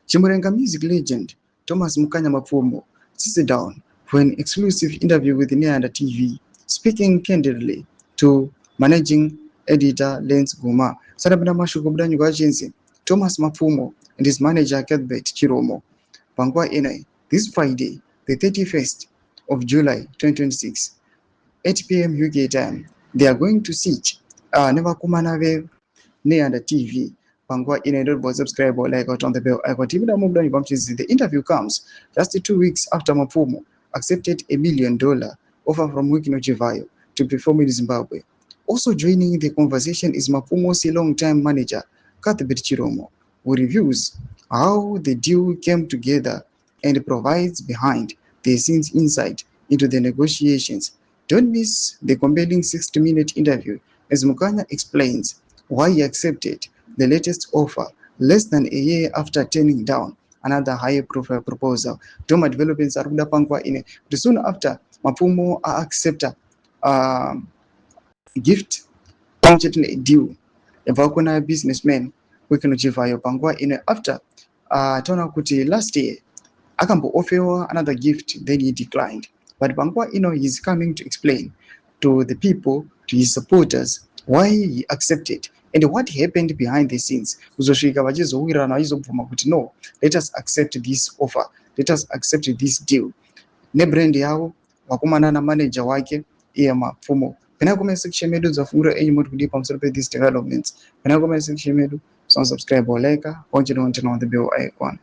Chimurenga music legend Thomas Mukanya Mapfumo sits down for an exclusive interview with Neanda TV, speaking candidly to managing editor Lens Guma. Sarabna Mashukubda Nyugachensi, Thomas Mapfumo and his manager Cuthbert Chiromo. Pangwa Ene, this Friday, the 31st of July 2026, 8 p.m. UK time, they are going to sit Never Kumanave Neanda TV. Pangwa Ene, don't subscribe or like out on the bell icon. The interview comes just 2 weeks after Mapfumo accepted $1 million offer from Wikino Chivayo to perform in Zimbabwe. Also joining the conversation is Mapfumo's long-time manager, Cuthbert Chiromo, who reviews how the deal came together and provides behind-the-scenes insight into the negotiations. Don't miss the compelling 60-minute interview as Mukanya explains why he accepted the latest offer less than a year after turning down another high-profile proposal. Toma developments are pangwa in soon after Mapfumo accepted gift a deal evakuna businessman Wikino Chivayo pangwa in after Tona Kuti last year akambo offer another gift, then he declined. But Pangwa is coming to explain to the people, to his supporters, why he accepted and what happened behind the scenes. No, let us accept this offer, let us accept this deal. Ne brand yao wakumana na manager wake Mapfumo. Penako section medu za fungura enyi modu kudipa msorope these developments. Penako section medu, subscribe or like, on the bell icon.